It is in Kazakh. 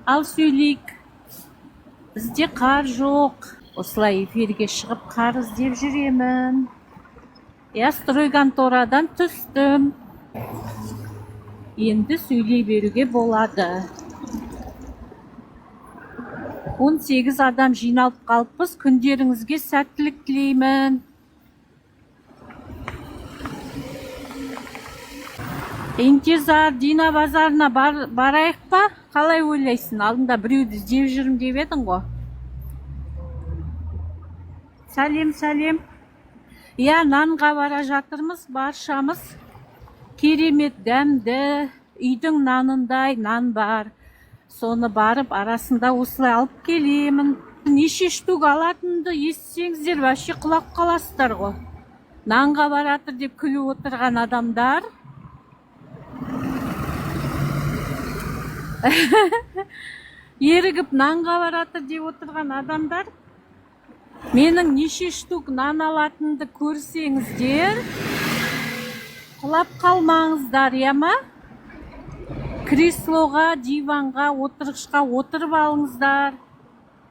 Ал сөйлейік. Бізде қар жоқ. Осылай эфирге шығып қар іздеп жүремін. Я стройконторадан түстім. Енді сөйлей беруге болады. 18 адам жиналып қалыппыз. Күндеріңізге сәттілік тілеймін. Интизар Дина базарына барайық па? Қалай ойлайсың? Алдында біреуді іздеп жүрмін деп едің ғой. Сәлем. Я, нанға бара жатырмыз, баршамыз. Керемет дәмді, үйдің нанындай нан бар. Соны барып арасында осылай алып келемін. Неше штук алатынды естісеңіздер, вообще құлап қаласыздар ғой. Нанға баратыр деп күліп отырған адамдар. Ерігіп нанға баратыр деп отырған адамдар. Менің неше штук нан алатынды көрсеңіздер, құлап қалмаңыздар, яма? Креслоға, диванға, отырғышқа отырып алыңыздар.